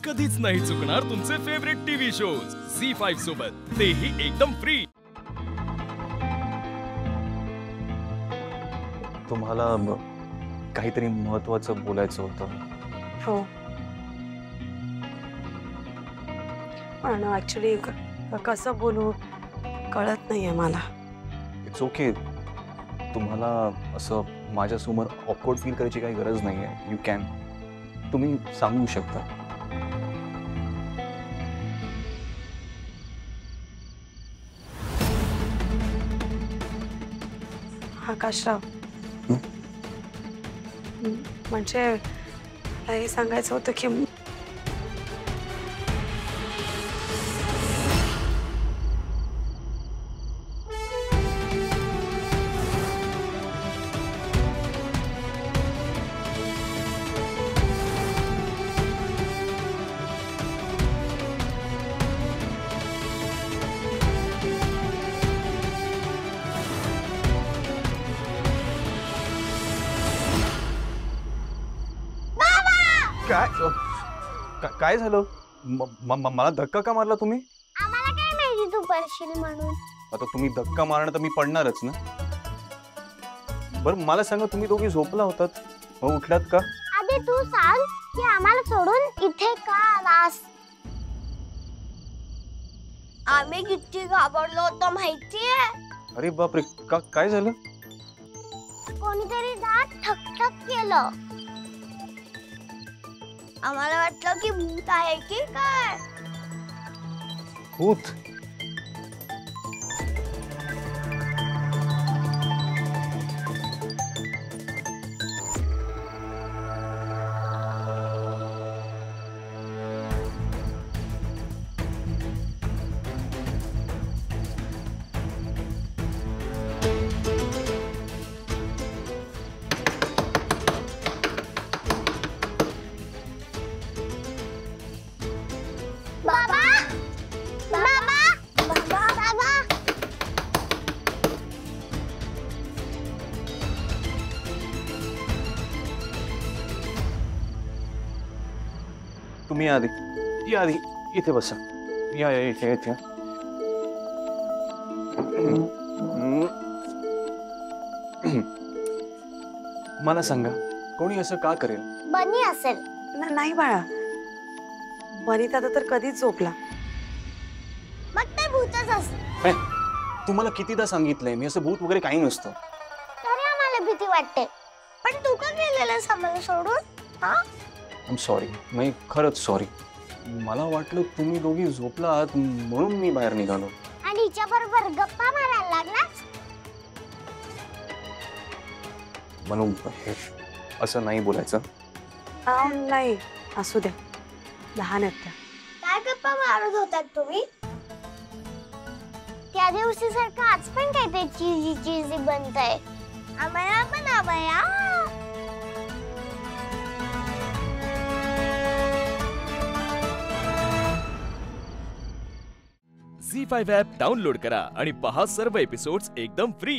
कधीच नाही चुकणार तुमचे फेवरेट टीव्ही शोज झी5 सोबत, तेही एकदम फ्री। तुम्हाला काहीतरी महत्त्वाचं बोलायचं होतं। हो, पण ऍक्च्युली कसं बोलू कळत नाहीये मला। इट्स ओके, तुम्हाला असं माझ्यासमोर ऑकवर्ड फील करायची काही गरज नाहीये। यू कॅन, तुम्ही सांगू शकता। आकाशराव, म्हणजे हे सांगायचं होतं की काय झालं? मला धक्का का मारला तुम्ही? आम्हाला काय माहिती तू पडशील म्हणून। आता तुम्ही धक्का मारणार तर मी पडणारच ना। बरं मला सांगा, तुम्ही दोघी झोपला होतात, मग उठलात का? आधी तू सांग की आम्हाला सोडून इथे का आलास? आम्ही किती घाबरलो होतो माहितीये? अरे बापरे, काय झालं? कोणीतरी दात ठकठक केलं, आम्हाला वाटलं की भूत आहे की काय। भूत? बाबा, बाबा, बाबा, बाबा। तुम्ही आधी या, आधी इथे बसा। या इथे इथे। मला सांगा, कोणी असं का करेल? बनी असेल। नाही बाळा, वनिता तर कधीच झोपला। मग ते भूतच असेल। तुम्हाला कितीदा सांगितलंय मी, असं भूत वगैरे काही नसतं। तरी आम्हाला भीती वाटते, पण तू का गेलेलास आम्हाला सोडून? हा, आय एम सॉरी, मी खरंच सॉरी। मला वाटलं तुम्ही दोघी झोपला आहात म्हणून मी बाहेर निघालो। आणि हिच्या बरोबर गप्पा मारायला लागलास? म्हणून असं नाही बोलायचं। नाही, असू द्या, लहान आहेत त्या। काय गप्पा मारत होतात तुम्ही? त्या दिवशी सारखं आज पण काहीतरी चीजी चीजी बनतंय। आम्हाला पण आम्हाला। झी5 ॲप डाउनलोड करा आणि पहा सर्व एपिसोड्स एकदम फ्री।